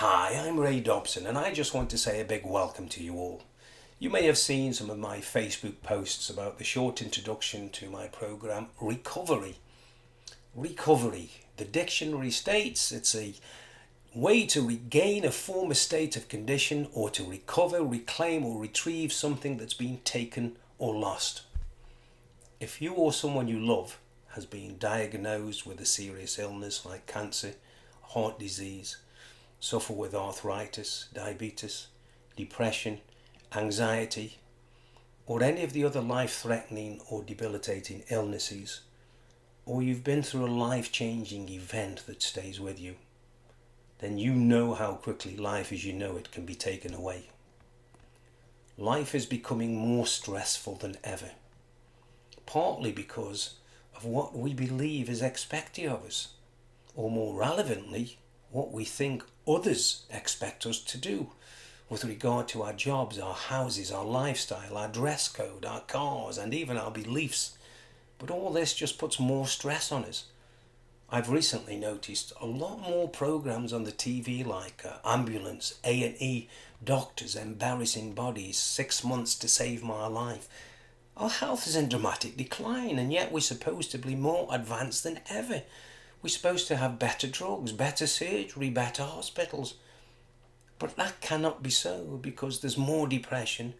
Hi, I'm Ray Dobson, and I just want to say a big welcome to you all. You may have seen some of my Facebook posts about the short introduction to my program, Recovery. Recovery. The dictionary states it's a way to regain a former state of condition or to recover, reclaim, or retrieve something that's been taken or lost. If you or someone you love has been diagnosed with a serious illness like cancer, heart disease, suffer with arthritis, diabetes, depression, anxiety, or any of the other life-threatening or debilitating illnesses, or you've been through a life-changing event that stays with you, then you know how quickly life as you know it can be taken away. Life is becoming more stressful than ever, partly because of what we believe is expected of us, or more relevantly, what we think others expect us to do with regard to our jobs, our houses, our lifestyle, our dress code, our cars, and even our beliefs. But all this just puts more stress on us. I've recently noticed a lot more programs on the TV like Ambulance, A&E, Doctors, Embarrassing Bodies, 6 months to save my life. Our health is in dramatic decline, and yet we're supposed to be more advanced than ever. We're supposed to have better drugs, better surgery, better hospitals. But that cannot be so because there's more depression,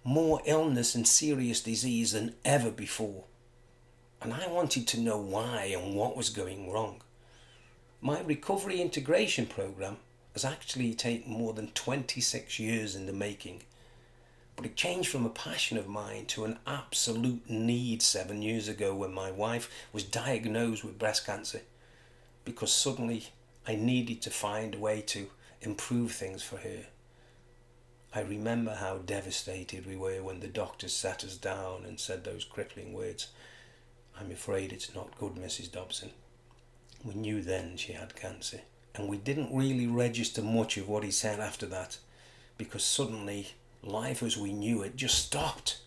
more illness and serious disease than ever before. And I wanted to know why and what was going wrong. My recovery integration program has actually taken more than 26 years in the making. But it changed from a passion of mine to an absolute need 7 years ago when my wife was diagnosed with breast cancer. Because suddenly I needed to find a way to improve things for her. I remember how devastated we were when the doctors sat us down and said those crippling words, "I'm afraid it's not good, Mrs. Dobson." We knew then she had cancer, and we didn't really register much of what he said after that, because suddenly life as we knew it just stopped.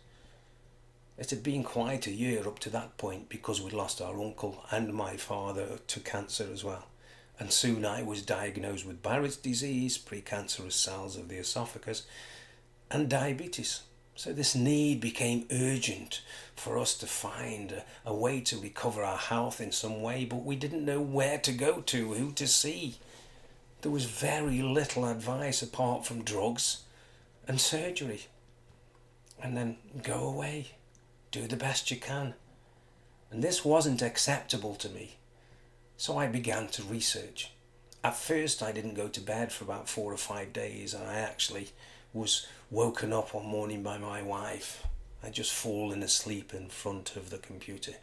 It had been quite a year up to that point because we lost our uncle and my father to cancer as well. And soon I was diagnosed with Barrett's disease, precancerous cells of the esophagus, and diabetes. So this need became urgent for us to find a way to recover our health in some way, but we didn't know where to go to, who to see. There was very little advice apart from drugs and surgery. And then go away. Do the best you can. And this wasn't acceptable to me. So I began to research. At first I didn't go to bed for about 4 or 5 days, and I actually was woken up one morning by my wife. I'd just fallen asleep in front of the computer.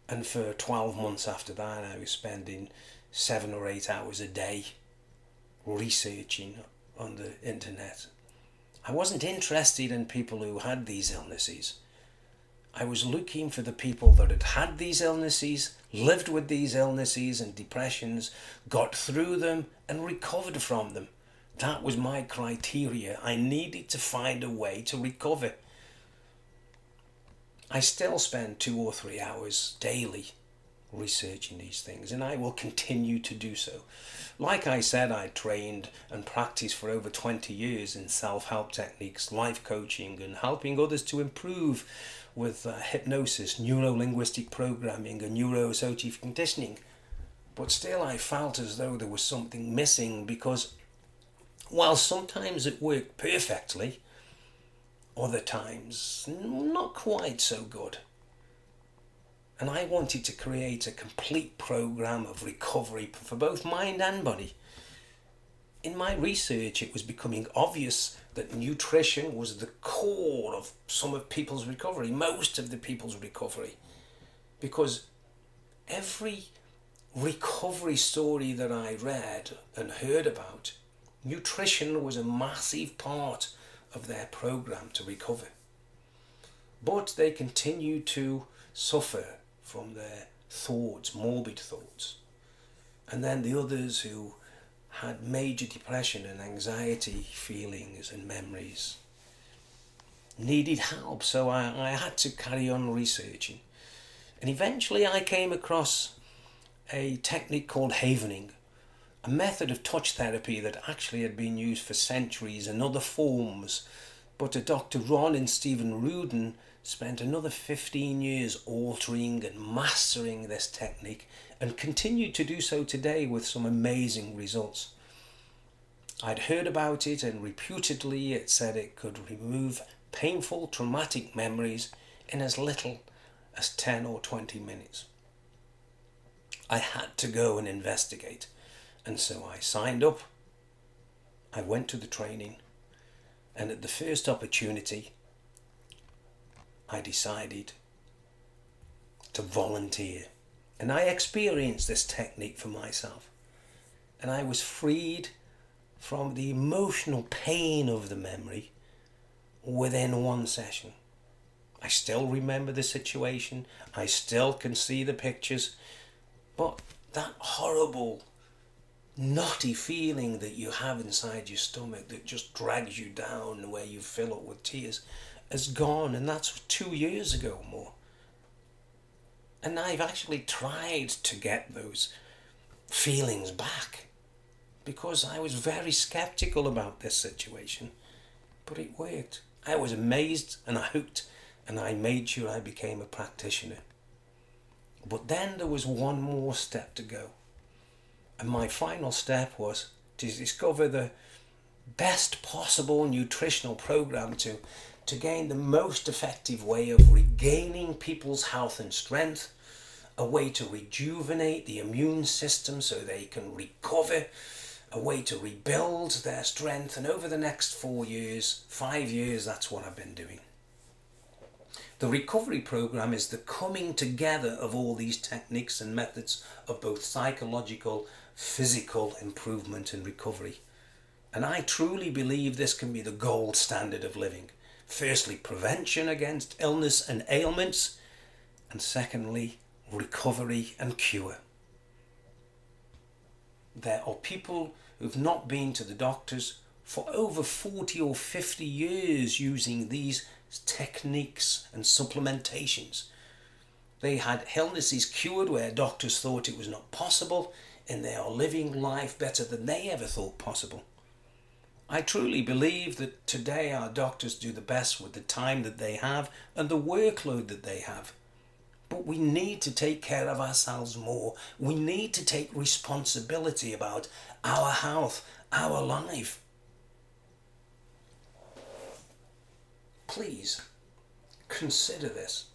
And for 12 months after that I was spending 7 or 8 hours a day researching on the internet. I wasn't interested in people who had these illnesses. I was looking for the people that had had these illnesses, lived with these illnesses and depressions, got through them and recovered from them. That was my criteria. I needed to find a way to recover. I still spend 2 or 3 hours daily researching these things, and I will continue to do so. Like I said, I trained and practiced for over 20 years in self-help techniques, life coaching, and helping others to improve with hypnosis, neuro-linguistic programming, and neuro-associative conditioning. But still I felt as though there was something missing because while sometimes it worked perfectly, other times not quite so good. And I wanted to create a complete program of recovery for both mind and body. In my research, it was becoming obvious that nutrition was the core of some of people's recovery, most of the people's recovery. Because every recovery story that I read and heard about, nutrition was a massive part of their program to recover. But they continued to suffer from their thoughts, morbid thoughts. And then the others who had major depression and anxiety feelings and memories needed help, so I had to carry on researching. And eventually I came across a technique called havening, a method of touch therapy that actually had been used for centuries in other forms, but Dr. Ron and Stephen Rudin spent another 15 years altering and mastering this technique and continue to do so today with some amazing results. I'd heard about it, and reputedly it said it could remove painful traumatic memories in as little as 10 or 20 minutes. I had to go and investigate, and so I signed up. I went to the training, and at the first opportunity I decided to volunteer, and I experienced this technique for myself, and I was freed from the emotional pain of the memory within one session. I still remember the situation, I still can see the pictures, but that horrible knotty feeling that you have inside your stomach that just drags you down, where you fill up with tears, is gone, and that's 2 years ago more. And I've actually tried to get those feelings back because I was very skeptical about this situation, but it worked. I was amazed and I hooked, and I made sure I became a practitioner. But then there was one more step to go, and my final step was to discover the best possible nutritional program to gain the most effective way of regaining people's health and strength, a way to rejuvenate the immune system so they can recover, a way to rebuild their strength. And over the next 5 years, that's what I've been doing. The recovery program is the coming together of all these techniques and methods of both psychological, physical improvement and recovery. And I truly believe this can be the gold standard of living. Firstly, prevention against illness and ailments, and secondly, recovery and cure. There are people who've not been to the doctors for over 40 or 50 years using these techniques and supplementations. They had illnesses cured where doctors thought it was not possible, and they are living life better than they ever thought possible. I truly believe that today our doctors do the best with the time that they have and the workload that they have. But we need to take care of ourselves more. We need to take responsibility about our health, our life. Please consider this.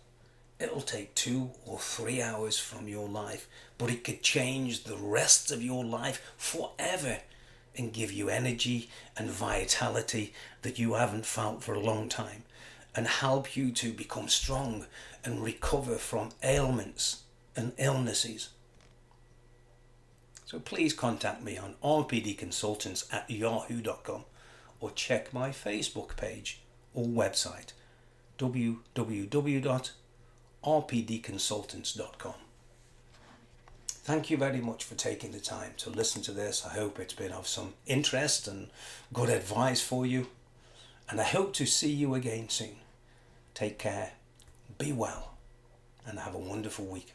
It'll take 2 or 3 hours from your life, but it could change the rest of your life forever and give you energy and vitality that you haven't felt for a long time, and help you to become strong and recover from ailments and illnesses. So please contact me on rpdconsultants@yahoo.com or check my Facebook page or website www.rpdconsultants.com. Thank you very much for taking the time to listen to this. I hope it's been of some interest and good advice for you, and I hope to see you again soon. Take care, be well, and have a wonderful week.